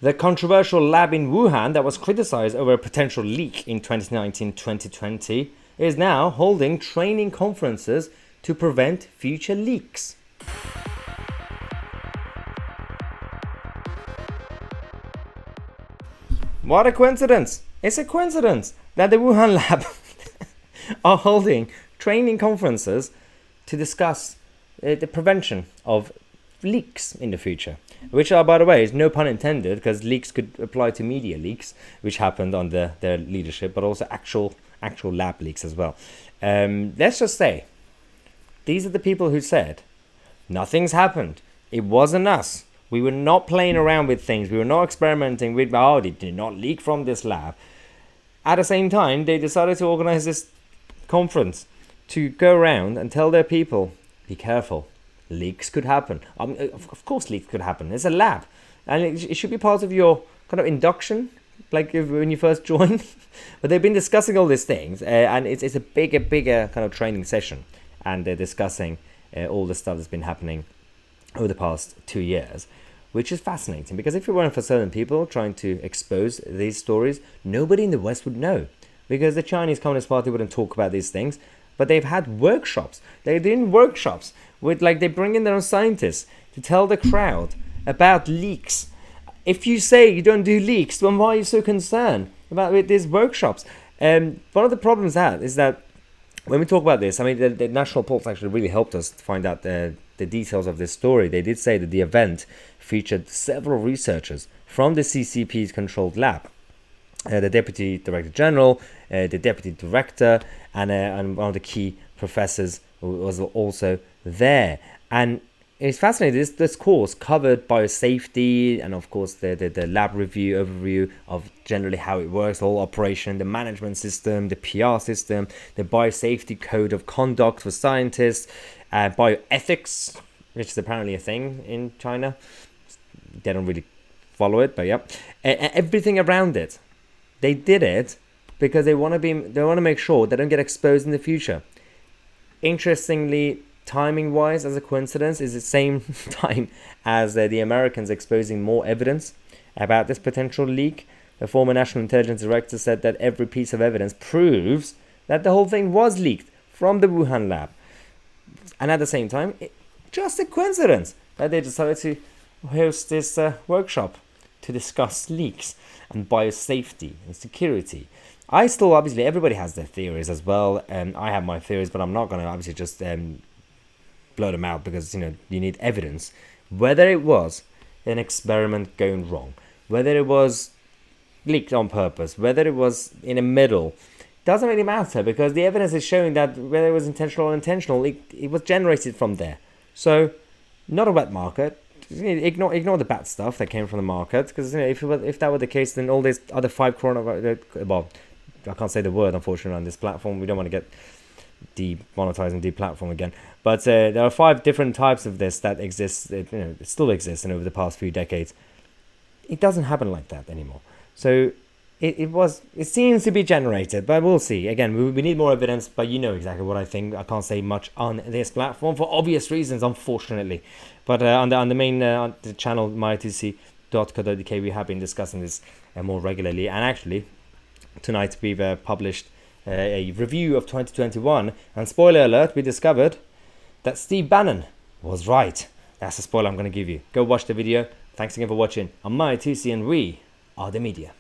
The controversial lab in Wuhan that was criticized over a potential leak in 2019-2020 is now holding training conferences to prevent future leaks. What a coincidence! It's a coincidence that the Wuhan lab are holding training conferences to discuss the prevention of leaks in the future. Which are, by the way, is no pun intended, because leaks could apply to media leaks, which happened under their leadership, but also actual lab leaks as well. Let's just say, these are the people who said, nothing's happened. It wasn't us. We were not playing around with things. We were not experimenting with, it did not leak from this lab. At the same time, they decided to organize this conference to go around and tell their people, be careful. Leaks could happen. Of course leaks could happen. It's a lab. And it should be part of your kind of induction, like when you first join. But they've been discussing all these things. And it's a bigger kind of training session. And they're discussing all the stuff that's been happening over the past 2 years, which is fascinating, because if it weren't for certain people trying to expose these stories, nobody in the West would know, because the Chinese Communist Party wouldn't talk about these things. But they've had workshops. They're doing workshops with, they bring in their own scientists to tell the crowd about leaks. If you say you don't do leaks, then why are you so concerned about these workshops? One of the problems is that when we talk about this, the National Pulse actually really helped us to find out the details of this story. They did say that the event featured several researchers from the CCP's controlled lab. The Deputy Director General, the Deputy Director, and one of the key professors was also there. And it's fascinating. This course covered biosafety and, of course, the lab overview of generally how it works, the whole operation, the management system, the PR system, the biosafety code of conduct for scientists, bioethics, which is apparently a thing in China. They don't really follow it, but yeah, everything around it. They did it because they want to make sure they don't get exposed in the future. Interestingly, timing-wise, as a coincidence, is the same time as the Americans exposing more evidence about this potential leak. The former National Intelligence Director said that every piece of evidence proves that the whole thing was leaked from the Wuhan lab. And at the same time, just a coincidence that they decided to host this workshop to discuss leaks and biosafety and security. I still, obviously, everybody has their theories as well. I have my theories, but I'm not going to obviously just blow them out, because you need evidence. Whether it was an experiment going wrong, whether it was leaked on purpose, whether it was in the middle, doesn't really matter, because the evidence is showing that whether it was intentional or unintentional, it was generated from there. So, not a wet market. Ignore the bad stuff that came from the market, because if that were the case, then all these other 5 coronavirus, well, I can't say the word, unfortunately, on this platform. We don't want to get demonetized and deplatformed again. But there are 5 different types of this that exist. It still exists, and over the past few decades, it doesn't happen like that anymore. So it seems to be generated, but we'll see. Again, we need more evidence, but you know exactly what I think. I can't say much on this platform for obvious reasons, unfortunately. But on the main the channel, mytousi.co.uk, we have been discussing this more regularly. And actually, tonight we've published a review of 2021. And spoiler alert, we discovered that Steve Bannon was right. That's the spoiler I'm going to give you. Go watch the video. Thanks again for watching. I'm mytousi, and we are the media.